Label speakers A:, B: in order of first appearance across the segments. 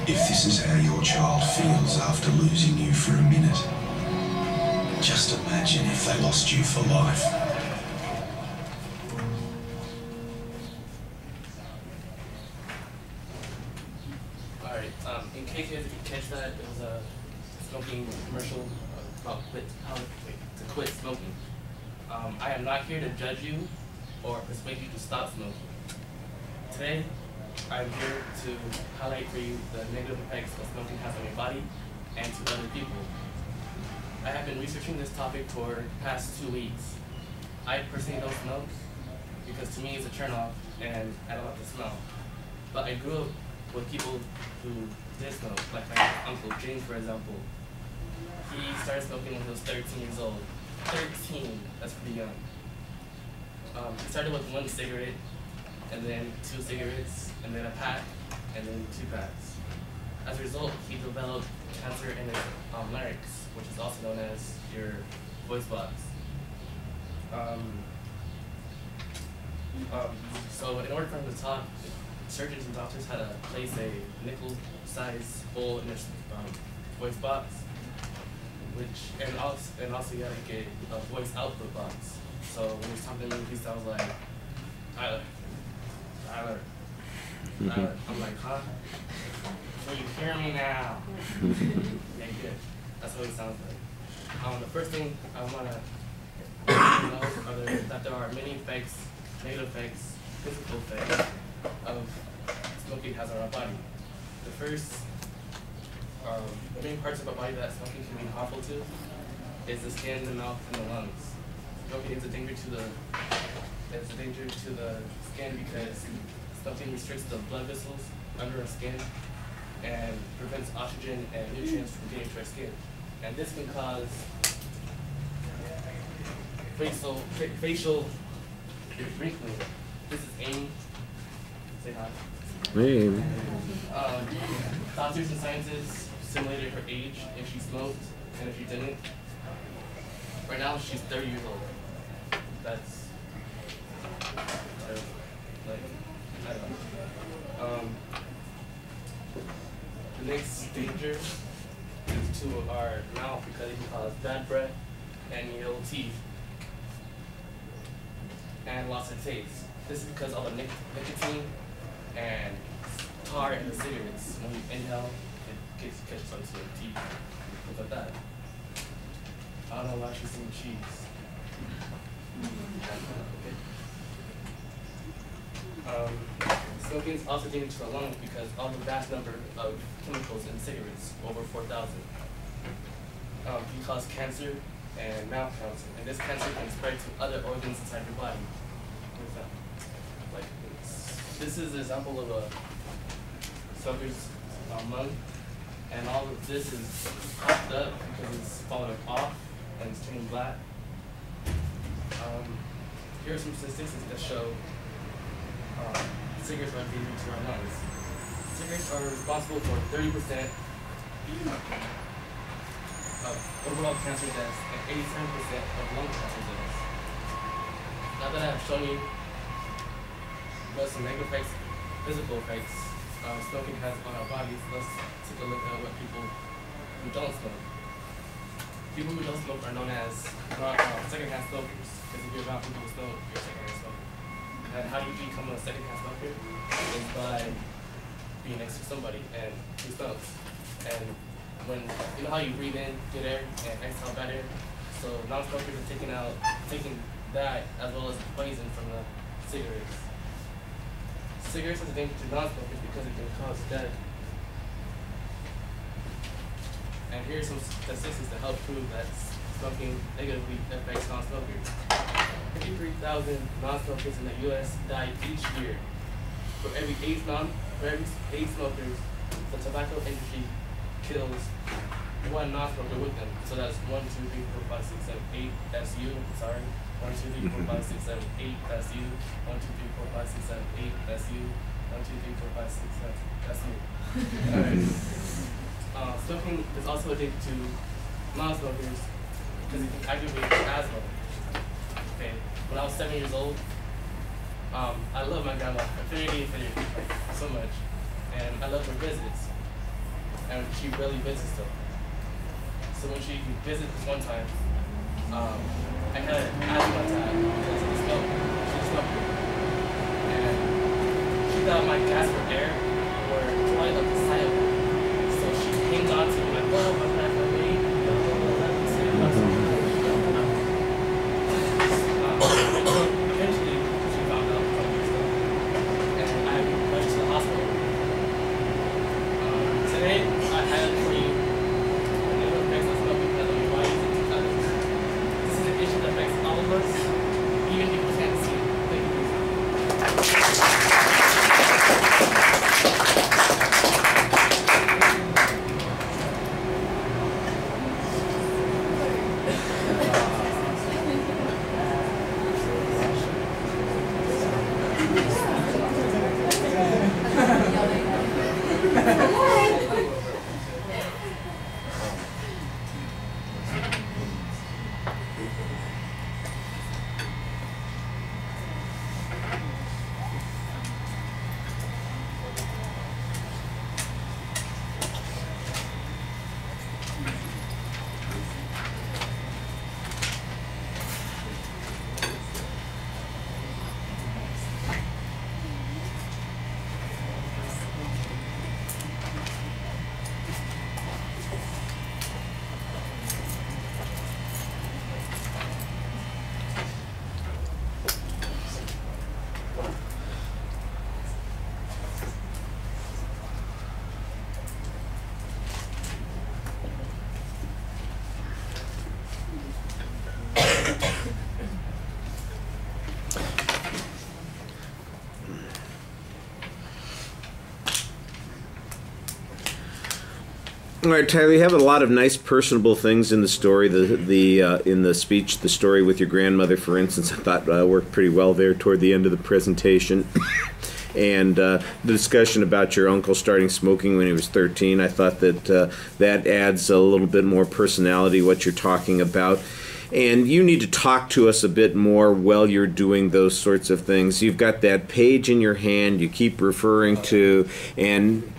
A: If this is how your child feels after losing you for a minute, just imagine if they lost you for life.
B: Alright, in case you didn't catch that, it was a smoking commercial about to quit smoking. I am not here to judge you or persuade you to stop smoking. Today, I'm here to highlight for you the negative effects that smoking has on your body and to other people. I have been researching this topic for the past 2 weeks. I personally don't smoke because to me it's a turn-off and I don't like the smell. But I grew up with people who did smoke, like my uncle James, for example. He started smoking when he was 13 years old. 13, that's pretty young. He started with 1 cigarette, and then 2 cigarettes, and then a pack, and then 2 packs. As a result, he developed cancer in his larynx, which is also known as your voice box. So in order for him to talk, surgeons and doctors had to place a nickel-sized hole in his voice box, and also you had to get a voice output box. So when he was talking to me, he sounds like, Tyler. I'm like, huh? Will you hear me now? Yeah, good. That's what he sounds like. The first thing I want to know are that there are many effects, negative effects, physical effects of smoking has on our body. The first, the main parts of our body that smoking can be harmful to is the skin, the mouth, and the lungs. Smoking is a danger to the skin because smoking restricts the blood vessels under our skin and prevents oxygen and nutrients from getting to our skin. And this can cause facial wrinkling. This is Amy. Say hi.
C: Hey.
B: Doctors and scientists simulated her age if she smoked and if she didn't. Right now she's 30 years old. That's like, I don't know. The next danger is to our mouth because it can cause bad breath and yellow teeth and loss of taste. This is because all the nicotine and tar in the cigarettes, when you inhale, it catches onto your teeth. Look at that. I don't know why she's saying cheese. Smoking is also dangerous to the lungs because of the vast number of chemicals in cigarettes, over 4,000. Can cause cancer and mouth cancer, and this cancer can spread to other organs inside your body. Like this is an example of a smoker's lung, and all of this is popped up because it's falling off and it's turning black. Here are some statistics that show cigarettes are dangerous to our lungs. Cigarettes are responsible for 30% of overall cancer deaths and 87% of lung cancer deaths. Now that I have shown you what some negative effects, physical effects smoking has on our bodies, let's take a look at what people who don't smoke. People who don't smoke are known as secondhand smokers, because if you're around people who smoke, you're a secondhand smoker. And how do you become a secondhand smoker? Is by being next to somebody and who smokes. And when you know how you breathe in good air and exhale bad air, so non-smokers are taking that as well as the poison from the cigarettes. Cigarettes is a danger to non-smokers because it can cause death. And here's some statistics to help prove that smoking negatively affects non-smokers. 53,000 non-smokers in the U.S. die each year. For every 8 smokers, the tobacco industry kills 1 non-smoker with them. So that's 1, 2, 3, 4, 5, 6, 7, 8. That's you. Sorry. 1, 2, 3, 4, 5, 6, 7, 8. That's you. 1, 2, 3, 4, 5, 6, 7, 8. That's you. 1, 2, 3, 4, 5, 6, 7. That's me. Alright. Smoking is also a danger to non-smokers because it can aggravate asthma. Okay. When I was 7 years old, I love my grandma, infinity, so much, and I love her visits. and she rarely visits them. So when she visited this one time, I had an asthma attack because of the smoke. She smoked it. And she thought my gas for air were drawing up the side of her. So she hangs on to me like, oh, my back, my weight, eventually, she found out from me stuff. And I went to the hospital. Today, I had a dream. And it affects us not because of why you think others. This is an issue that affects all of us, even if you can't see it. Thank you.
C: All right, Tyler, you have a lot of nice personable things in the story. In the speech, the story with your grandmother, for instance, I thought worked pretty well there toward the end of the presentation. And the discussion about your uncle starting smoking when he was 13, I thought that that adds a little bit more personality, what you're talking about. And you need to talk to us a bit more while you're doing those sorts of things. You've got that page in your hand you keep referring to, and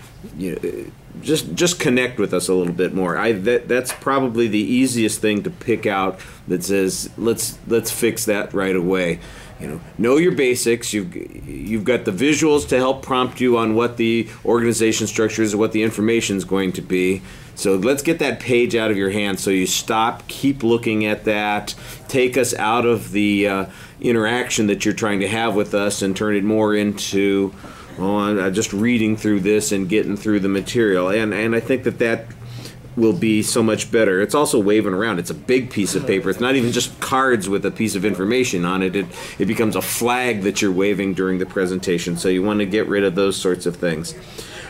C: just connect with us a little bit more. That's probably the easiest thing to pick out that says let's fix that right away. Know your basics. You've got the visuals to help prompt you on what the organization structure is and what the information is going to be. So let's get that page out of your hand so you stop, keep looking at that, take us out of the interaction that you're trying to have with us and turn it more into just reading through this and getting through the material. And I think that will be so much better. It's also waving around. It's a big piece of paper. It's not even just cards with a piece of information on it. It becomes a flag that you're waving during the presentation. So you want to get rid of those sorts of things.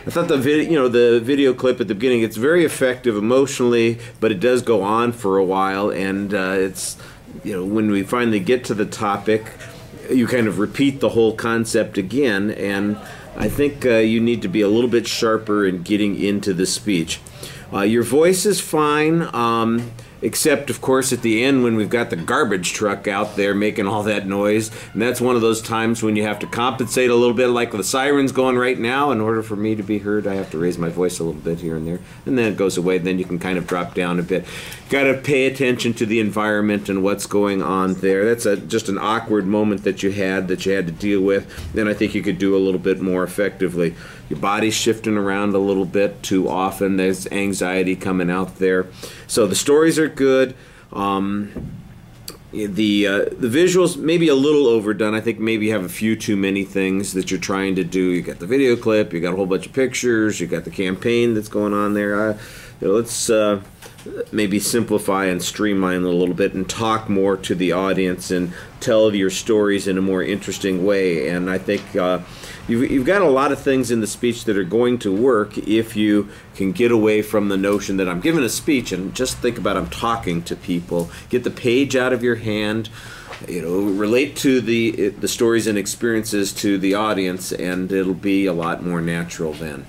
C: I thought the video clip at the beginning, it's very effective emotionally, but it does go on for a while, and it's when we finally get to the topic, you kind of repeat the whole concept again, and I think you need to be a little bit sharper in getting into the speech. Your voice is fine, except, of course, at the end when we've got the garbage truck out there making all that noise. And that's one of those times when you have to compensate a little bit, like the siren's going right now. In order for me to be heard, I have to raise my voice a little bit here and there. And then it goes away, and then you can kind of drop down a bit. Got to pay attention to the environment and what's going on there. That's just an awkward moment that you had to deal with. Then I think you could do a little bit more effectively. Your body's shifting around a little bit too often. There's anxiety coming out there. So the stories are good. The visuals maybe a little overdone. I think maybe you have a few too many things that you're trying to do. You got the video clip, you got a whole bunch of pictures, you got the campaign that's going on there. Let's maybe simplify and streamline it a little bit and talk more to the audience and tell your stories in a more interesting way. And I think you've got a lot of things in the speech that are going to work if you can get away from the notion that I'm giving a speech and just think about I'm talking to people. Get the page out of your hand, relate to the stories and experiences to the audience, and it'll be a lot more natural then.